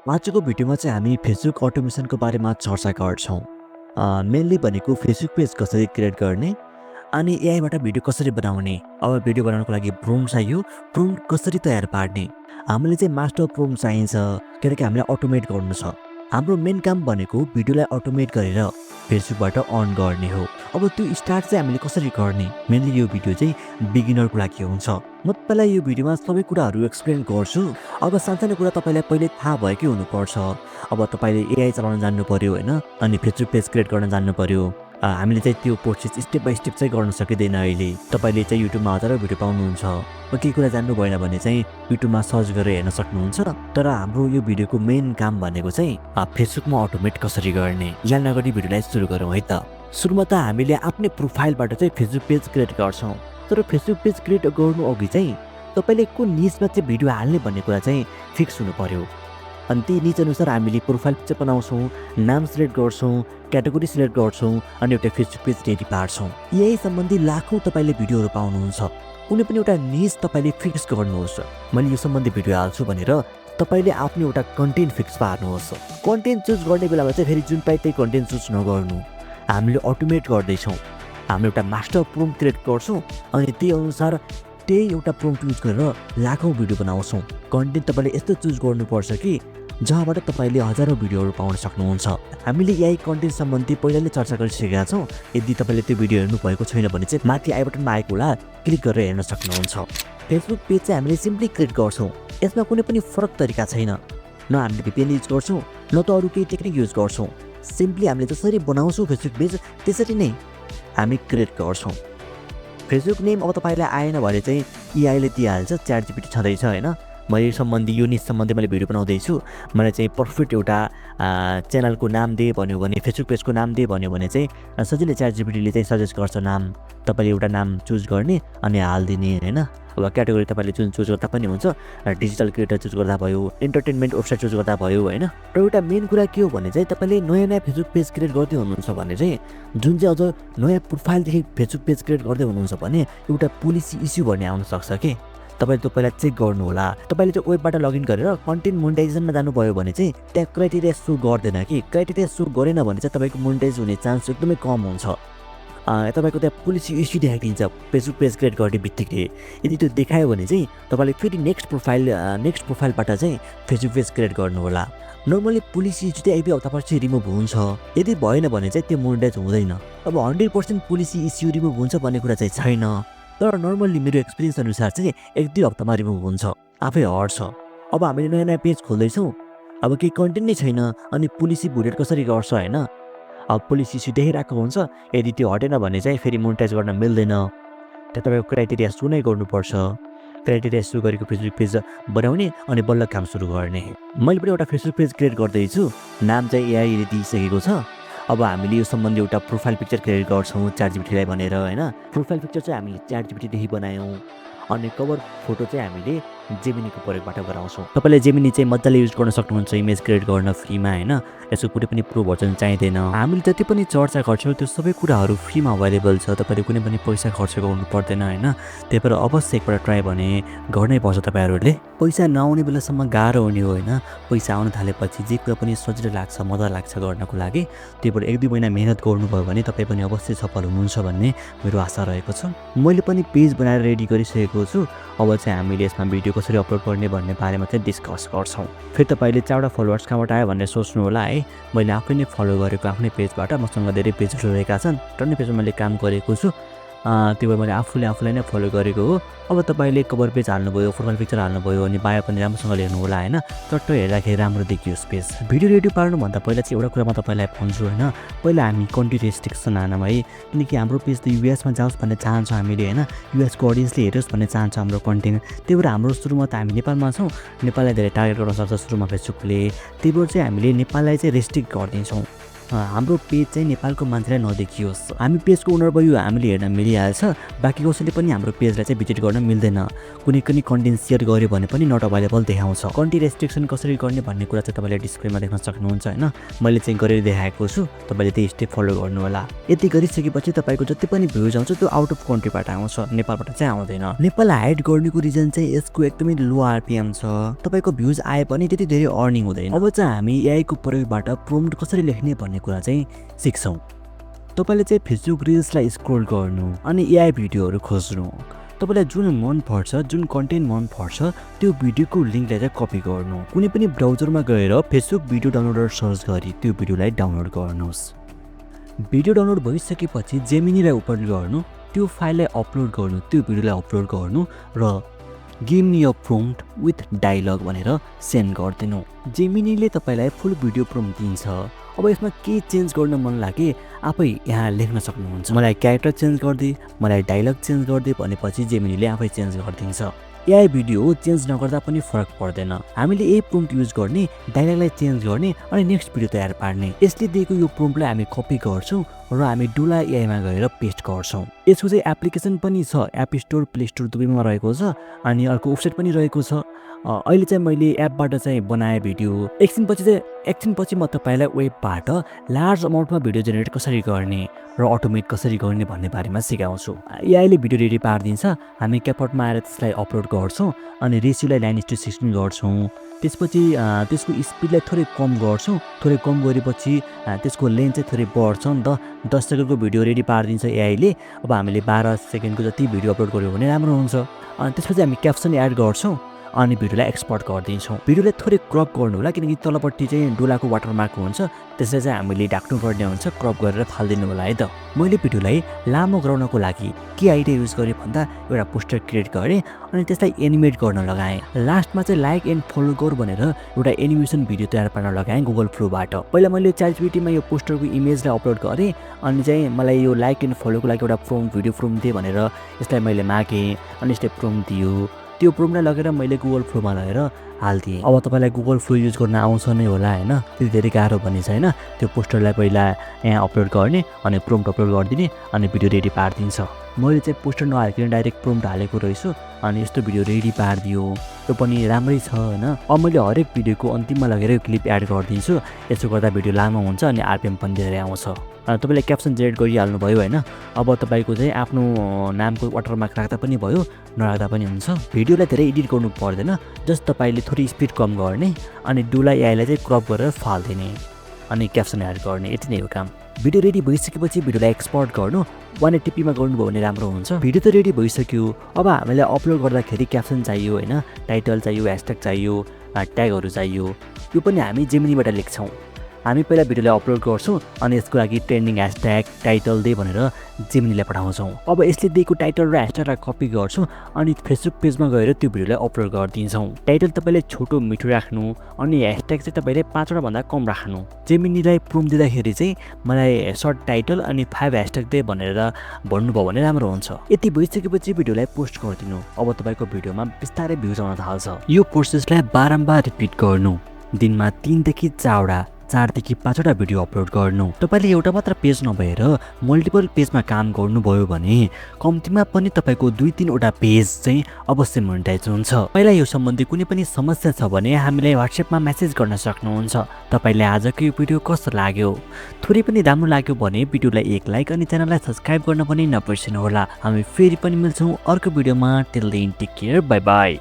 आजको भिडियोमा चाहिँ हामी फेसबुक अटोमेसनको बारेमा चर्चा गर्छौँ। मेनली भनेको फेसबुक पेज कसरी क्रिएट गर्ने अनि एआईबाट भिडियो कसरी बनाउने। अब भिडियो बनाउनको लागि प्रोम्प्ट चाहियो, प्रोम्प्ट कसरी तयार पार्ने। हामीले चाहिँ मास्टर प्रोम्प्ट चाहिन्छ किनकि हामीलाई अटोमेट गर्नु छ। हाम्रो मेन काम भनेको भिडियोलाई अटोमेट गरेर फेसबुकबाट अन गर्ने हो। अब त्यो स्टार्ट चाहिँ हामीले कसरी गर्ने, मेनली यो भिडियो चाहिँ बिगिनरको लागि हुन्छ। म तपाईँलाई यो भिडियोमा सबै कुराहरू एक्सप्लेन गर्छु। अब सानसानो कुरा तपाईँलाई पहिले थाहा भएकै हुनुपर्छ। अब तपाईँले एआई चलाउन जान्नु पर्यो होइन, अनि फेसबुक पेज क्रिएट गर्न जान्नु पर्यो। हामीले चाहिँ त्यो प्रोसेस स्टेप बाई स्टेप चाहिँ गर्न सकिँदैन अहिले। तपाईँले चाहिँ युट्युबमा हजारौँ भिडियो पाउनुहुन्छ। केही कुरा जान्नु भएन भने चाहिँ युट्युबमा सर्च गरेर हेर्न सक्नुहुन्छ। तर हाम्रो यो भिडियोको मेन काम भनेको चाहिँ फेसबुकमा अटोमेट कसरी गर्ने। यहाँ नगरी भिडियोलाई सुरु गरौँ है त। सुरुमा त हामीले आफ्नै प्रोफाइलबाट चाहिँ फेसबुक पेज क्रिएट गर्छौँ। तर फेसबुक पेज क्रिएट गर्नु अघि चाहिँ तपाईँले कुन निचमा चाहिँ भिडियो हाल्ने भन्ने कुरा चाहिँ फिक्स हुनु पर्यो। अनि त्यही निच अनुसार हामीले प्रोफाइल पिक्चर बनाउँछौँ, नाम सिलेक्ट गर्छौँ, क्याटेगोरी सिलेक्ट गर्छौँ अनि एउटा फेसबुक पेज रेडी पार्छौँ। यही सम्बन्धी लाखौँ तपाईँले भिडियोहरू पाउनुहुन्छ। कुनै पनि एउटा निच तपाईँले फिक्स गर्नुहोस्। मैले यो सम्बन्धी भिडियो हाल्छु भनेर तपाईँले आफ्नो एउटा कन्टेन्ट फिक्स पार्नुहोस्। कन्टेन्ट चुज गर्ने बेलामा चाहिँ फेरि जुन पाए त्यही कन्टेन्ट चुज नगर्नु। हामीले अटोमेट गर्दैछौँ। हामीले एउटा मास्टर प्रोम्प्ट क्रिएट गर्छौँ अनि त्यही अनुसार त्यही एउटा प्रोम्प्ट युज गरेर लाखौँ भिडियो बनाउँछौँ। कन्टेन्ट तपाईँले यस्तो चुज गर्नुपर्छ कि जहाँबाट तपाईँले हजारौँ भिडियोहरू पाउन सक्नुहुन्छ। हामीले यही कन्टेन्ट सम्बन्धी पहिल्यै चर्चा गरिसकेका छौँ। यदि तपाईँले त्यो भिडियो हेर्नु भएको छैन भने चाहिँ माथि आई बटनमा आएको होला, क्लिक गरेर हेर्न सक्नुहुन्छ। फेसबुक पेज चाहिँ हामीले सिम्पली क्रिएट गर्छौँ। यसमा कुनै पनि फरक तरिका छैन। न हामीले VPN युज गर्छौँ, न त अरू केही टेक्निक युज गर्छौँ। सिम्पली हामीले जसरी बनाउँछौँ फेसबुक पेज त्यसरी नै हामी क्रिएट गर्छौँ। फेसबुक नेम अब तपाईँलाई आएन भने चाहिँ एआईले दिइहाल्छ। ChatGPT छँदैछ होइन। मैले सम्बन्धी यो निज सम्बन्धी मैले भिडियो बनाउँदैछु। मलाई चाहिँ पर्फेक्ट एउटा च्यानलको नाम दिए भन्यो भने, फेसबुक पेजको नाम दिए भन्यो भने चाहिँ सजिलै ChatGPTले चाहिँ सजेस्ट गर्छ नाम। तपाईँले एउटा नाम चुज गर्ने अनि हालिदिने होइन। अब क्याटेगोरी तपाईँले जुन चुज गर्दा पनि हुन्छ। डिजिटल क्रिएटर चुज गर्दा भयो, इन्टरटेनमेन्ट वेबसाइट चुज गर्दा भयो होइन। र एउटा मेन कुरा के हो भने चाहिँ तपाईँले नयाँ फेसबुक पेज क्रिएट गर्दै हुनुहुन्छ भने चाहिँ जुन चाहिँ अझ नयाँ प्रोफाइलदेखि फेसबुक पेज क्रिएट गर्दै हुनुहुन्छ भने एउटा पोलिसी इस्यु भन्ने आउन सक्छ कि तपाईँले त्यो पहिला चेक गर्नु होला। तपाईँले चाहिँ वेबबाट लगइन गरेर कन्टेन्ट मोनेटाइजेसनमा जानुभयो भने चाहिँ त्यहाँ क्राइटेरिया सो गर्दैन कि। क्राइटेरिया सो गरेन भने चाहिँ तपाईँको मोनेटाइज हुने चान्स एकदमै कम हुन्छ। तपाईँको त्यहाँ पोलिसी इस्यु देखाइदिन्छ फेसबुक पेज क्रिएट गर्ने बित्तिकै। यदि त्यो देखायो भने चाहिँ तपाईँले फेरि नेक्स्ट प्रोफाइलबाट चाहिँ फेसबुक पेज क्रिएट गर्नु होला। नर्मली पोलिसी इस्यु चाहिँ 1-2 हप्तापछि रिमुभ हुन्छ। यदि भएन भने चाहिँ त्यो मोनेटाइज हुँदैन। अब 100% पोलिसी इस्यु रिमुभ हुन्छ भन्ने कुरा चाहिँ छैन। तर नर्मल्ली मेरो एक्सपिरियन्स अनुसार चाहिँ 1-2 हप्तामा रिमुभ हुन्छ, आफै हट्छ। अब हामीले नयाँ पेज खोल्दैछौँ, अब केही कन्टेन्ट नै छैन अनि पोलिसी भुलेट कसरी गर्छ होइन। अब पोलिसी इस्यु देखिरहेको हुन्छ। यदि त्यो हटेन भने चाहिँ फेरि मोनेटाइज गर्न मिल्दैन। त्यहाँ तपाईँको क्राइटेरिया सो नै गर्नुपर्छ। क्राइटेरिया सो गरेको फेसबुक पेज बनाउने अनि बल्ल काम सुरु गर्ने। मैले पनि एउटा फेसबुक पेज क्रिएट गर्दैछु। नाम चाहिँ एआईले दिइसकेको छ। अब हामीले यो सम्बन्धी एउटा प्रोफाइल पिक्चर क्रिएट गर्छौँ ChatGPTलाई भनेर होइन। प्रोफाइल पिक्चर चाहिँ हामीले ChatGPTदेखि बनायौँ अनि कभर फोटो चाहिँ हामीले जेमिनीको प्रयोगबाट गराउँछौँ। तपाईँले जेमिनी चाहिँ मजाले युज गर्न सक्नुहुन्छ इमेज क्रिएट गर्न फ्रीमा होइन। यसको कुनै पनि प्रो भर्जन चाहिँदैन। हामीले जति पनि चर्चा गर्छौँ त्यो सबै कुराहरू फ्रीमा अभाइलेबल छ। तपाईँले कुनै पनि पैसा खर्च गर्नु पर्दैन होइन। त्यही भएर अवश्य एकपल्ट ट्राई भने गर्नै पर्छ तपाईँहरूले। पैसा नआउने बेलासम्म गाह्रो हुने हो होइन। पैसा आउन थालेपछि जे कुरा पनि सजिलो लाग्छ, मजा लाग्छ गर्नको लागि। त्यही भएर 1-2 महिना मेहनत गर्नुभयो भने तपाईँ पनि अवश्य सफल हुनुहुन्छ भन्ने मेरो आशा रहेको छ। मैले पनि पेज बनाएर रेडी गरिसकेको छु। अब चाहिँ हामीले यसमा भिडियो कसरी अपलोड गर्ने भन्ने बारेमा चाहिँ डिस्कस गर्छौँ। फेरि तपाईँले 4वटा फलोवर्स कहाँबाट आयो भनेर सोच्नु होला है। मैले आफै नै फलो गरेको आफ्नै पेजबाट। मसँग धेरै पेजहरू रहेका छन्। टन्नै पेजमा मैले काम गरेको छु। त्यो भएर मैले आफूलाई नै फलो गरेको हो। अब तपाईँले कभर पेज हाल्नुभयो, प्रोफाइल पिक्चर हाल्नुभयो अनि बायो पनि राम्रोसँगले हेर्नु होला होइन। चट्ट हेर्दाखेरि राम्रो देखियोस् पेज। भिडियो रेडी पार्नुभन्दा पहिला चाहिँ एउटा कुरा म तपाईँलाई भन्छु होइन। पहिला हामी कन्ट्री रेस्ट्रिक्सन हानौँ है। किनकि हाम्रो पेज त US मा जाओस् भन्ने चाहन्छौँ हामीले होइन। US को अडियन्सले हेरोस् भन्ने चाहन्छ हाम्रो कन्टेन्ट। त्यही भएर हाम्रो सुरुमा त हामी नेपालमा छौँ। नेपाललाई धेरै टार्गेट गर्न सक्छ सुरुमा फेसबुकले। त्यही भएर चाहिँ हामीले नेपाललाई चाहिँ रेस्ट्रिक्ट गरिदिन्छौँ। हाम्रो पेज चाहिँ नेपालको मान्छेलाई नदेखियोस्। हामी पेजको ओनर भयो, हामीले हेर्न मिलिहाल्छ, बाँकी कसैले पनि हाम्रो पेजलाई चाहिँ भिजिट गर्न मिल्दैन। कुनै पनि कन्टेन्ट सेयर गर्यो भने पनि नट अभाइलेबल देखाउँछ। कन्टेन्ट रेस्ट्रिक्सन कसरी गर्ने भन्ने कुरा चाहिँ तपाईँले डिस्प्लेमा देख्न सक्नुहुन्छ होइन। मैले चाहिँ गरेर देखाएको छु, तपाईँले त्यही स्टेप फलो गर्नु होला। यति गरिसकेपछि तपाईँको जति पनि भ्युज आउँछ त्यो आउट अफ कन्ट्रीबाट आउँछ, नेपालबाट चाहिँ आउँदैन। नेपाल हाइड गर्नुको रिजन चाहिँ यसको एकदमै लो आरपिएम छ। तपाईँको भ्युज आए पनि त्यति धेरै अर्निङ हुँदैन। अब चाहिँ हामी एआईको प्रयोगबाट प्रम्प्ट कसरी लेख्ने भन्ने कुरा चाहिँ सिक्छौँ। तपाईँले चाहिँ फेसबुक रिल्सलाई स्क्रोल गर्नु अनि एआई भिडियोहरू खोज्नु। तपाईँलाई जुन मनपर्छ, जुन कन्टेन्ट मनपर्छ त्यो भिडियोको लिङ्कलाई चाहिँ कपी गर्नु। कुनै पनि ब्राउजरमा गएर फेसबुक भिडियो डाउनलोडर सर्च गरी त्यो भिडियोलाई डाउनलोड गर्नुहोस्। भिडियो डाउनलोड भइसकेपछि जेमिनीलाई ओपन गर्नु, त्यो फाइललाई अपलोड गर्नु, त्यो भिडियोलाई अपलोड गर्नु र give me a prompt with dialogue भनेर सेन्ड गरिदिनु। जेमिनीले तपाईँलाई फुल भिडियो प्रम्प्ट दिन्छ। अब यसमा के चेन्ज गर्न मन लागे आफै यहाँ लेख्न सक्नुहुन्छ। मलाई क्यारेक्टर चेन्ज गरिदिए, मलाई डायलग चेन्ज गरिदिए भनेपछि जेमिनीले आफै चेन्ज गरिदिन्छ। एआई भिडियो चेन्ज नगर्दा पनि फरक पर्दैन। हामीले यही प्रम्प्ट युज गर्ने, डायलगलाई चेन्ज गर्ने अनि नेक्स्ट भिडियो तयार पार्ने। यसले दिएको यो प्रम्प्टलाई हामी कपी गर्छौँ र हामी डुला एआईमा गएर पेस्ट गर्छौँ। यसको चाहिँ एप्लिकेसन पनि छ, एप स्टोर प्ले स्टोर दुवैमा रहेको छ अनि अर्को वेबसाइट पनि रहेको छ। अहिले चाहिँ मैले एपबाट चाहिँ बनाएँ भिडियो। एकछिनपछि म तपाईँलाई वेबबाट लार्ज अमाउन्टमा भिडियो जेनेरेट कसरी गर्ने र अटोमेट कसरी गर्ने भन्ने बारेमा सिकाउँछु। एआईले भिडियो रेडी पारिदिन्छ, हामी क्यापकटमा आएर त्यसलाई अपलोड गर्छौँ अनि रेसियोलाई 9:16 गर्छौँ। त्यसपछि त्यसको स्पिडलाई थोरै कम गर्छौँ। थोरै कम गरेपछि त्यसको लेन्थ चाहिँ थोरै बढ्छ नि त। 10 सेकेन्डको भिडियो रेडी पारिदिन्छ एआईले। अब हामीले 12 सेकेन्डको जति भिडियो अपलोड गऱ्यो भने राम्रो हुन्छ। अनि त्यसपछि हामी क्याप्सन एड गर्छौँ अनि भिडियोलाई एक्सपोर्ट गरिदिन्छौँ। भिडियोलाई थोरै क्रप गर्नु होला किनकि तलपट्टि चाहिँ डोलाको वाटरमार्क हुन्छ, त्यसलाई चाहिँ हामीले ढाक्नुपर्ने हुन्छ। क्रप गरेर फालिदिनु होला है त। मैले भिडियोलाई लामो गराउनको लागि के आइडिया युज गरेँ भन्दा एउटा पोस्टर क्रिएट गरेँ अनि त्यसलाई एनिमेट गर्न लगाएँ। लास्टमा चाहिँ लाइक एन्ड फलो गर भनेर एउटा एनिमेसन भिडियो तयार पार्न लगाएँ गुगल फ्लोबाट। पहिला मैले च्याटजिपिटीमा यो पोस्टरको इमेजलाई अपलोड गरेँ अनि चाहिँ मलाई यो लाइक एन्ड फलोको लागि एउटा भिडियो प्रम्प्ट दिए भनेर यसलाई मैले मागेँ अनि यसले प्रम्प्ट दियो। त्यो प्रम्प्टलाई लगेर मैले गुगल फ्लोमा लगेर हालिदिएँ। अब तपाईँलाई गुगल फ्लो युज गर्न आउँछ नै होला होइन, त्यति धेरै गाह्रो पनि छैन। त्यो पोस्टरलाई पहिला यहाँ अपलोड गर्ने अनि प्रम्प्ट अपलोड गरिदिने अनि भिडियो रेडी पारिदिन्छ। मैले चाहिँ पोस्टर नहालिकन डाइरेक्ट प्रम्प्ट हालेको रहेछु अनि यस्तो भिडियो रेडी पारिदियो। त्यो पनि राम्रै छ होइन। अब मैले हरेक भिडियोको अन्तिममा लगेर यो क्लिप एड गरिदिन्छु। यसो गर्दा भिडियो लामो हुन्छ अनि आरपिएम पनि धेरै आउँछ। तपाईँले क्याप्सन जेनेरेट गरिहाल्नु भयो होइन। अब तपाईँको चाहिँ आफ्नो नामको वाटरमार्क राख्दा पनि भयो, नराख्दा पनि हुन्छ। भिडियोलाई धेरै एडिट गर्नु पर्दैन, जस्ट तपाईँले थोरै स्पिड कम गर्ने अनि डुला एआईलाई चाहिँ क्रप गरेर फालिदिने अनि क्याप्सन एड गर्ने, यति नै हो काम। भिडियो रेडी भइसकेपछि भिडियोलाई एक्सपोर्ट गर्नु 180pमा गर्नुभयो भने राम्रो हुन्छ। भिडियो त रेडी भइसक्यो। अब हामीलाई अपलोड गर्दाखेरि क्याप्सन चाहियो होइन, टाइटल चाहियो, ह्यासट्याग चाहियो, ट्यागहरू चाहियो। यो पनि हामी जेमिनीबाट लेख्छौँ। हामी पहिला भिडियोलाई अपलोड गर्छौँ अनि यसको लागि ट्रेन्डिङ ह्यासट्याग टाइटल दे भनेर जेमिनीलाई पठाउँछौँ। अब यसले दिएको टाइटल र ह्यासट्यागलाई कपी गर्छौँ अनि फेसबुक पेजमा गएर त्यो भिडियोलाई अपलोड गरिदिन्छौँ। टाइटल तपाईँले छोटो मिठो राख्नु अनि ह्यासट्याग चाहिँ तपाईँले 5वटा भन्दा कम राख्नु। जेमिनीलाई प्रम्प्ट दिँदाखेरि चाहिँ मलाई सर्ट टाइटल अनि 5 ह्यासट्याग दे भनेर भन्नुभयो भने राम्रो हुन्छ। यति भइसकेपछि भिडियोलाई पोस्ट गरिदिनु। अब तपाईँको भिडियोमा बिस्तारै भ्युज आउन थाल्छ। यो प्रोसेसलाई बारम्बार रिपिट गर्नु। दिनमा 3 देखि 4 देखि 5वटा भिडियो अपलोड गर्नु। तपाईँले एउटा मात्र पेज नभएर मल्टिपल पेजमा काम गर्नुभयो भने कम्तीमा पनि तपाईँको 2-3वटा पेज चाहिँ अवश्य मोनेटाइज हुन्छ। पहिला यो सम्बन्धी कुनै पनि समस्या छ भने हामीलाई व्हाट्सएपमा मेसेज गर्न सक्नुहुन्छ। तपाईँलाई आजको यो भिडियो कस्तो लाग्यो? थोरै पनि राम्रो लाग्यो भने भिडियोलाई एक लाइक अनि च्यानललाई सब्स्क्राइब गर्न पनि नबिर्सनु होला। हामी फेरि पनि मिल्छौँ अर्को भिडियोमा। Till then take care, bye by.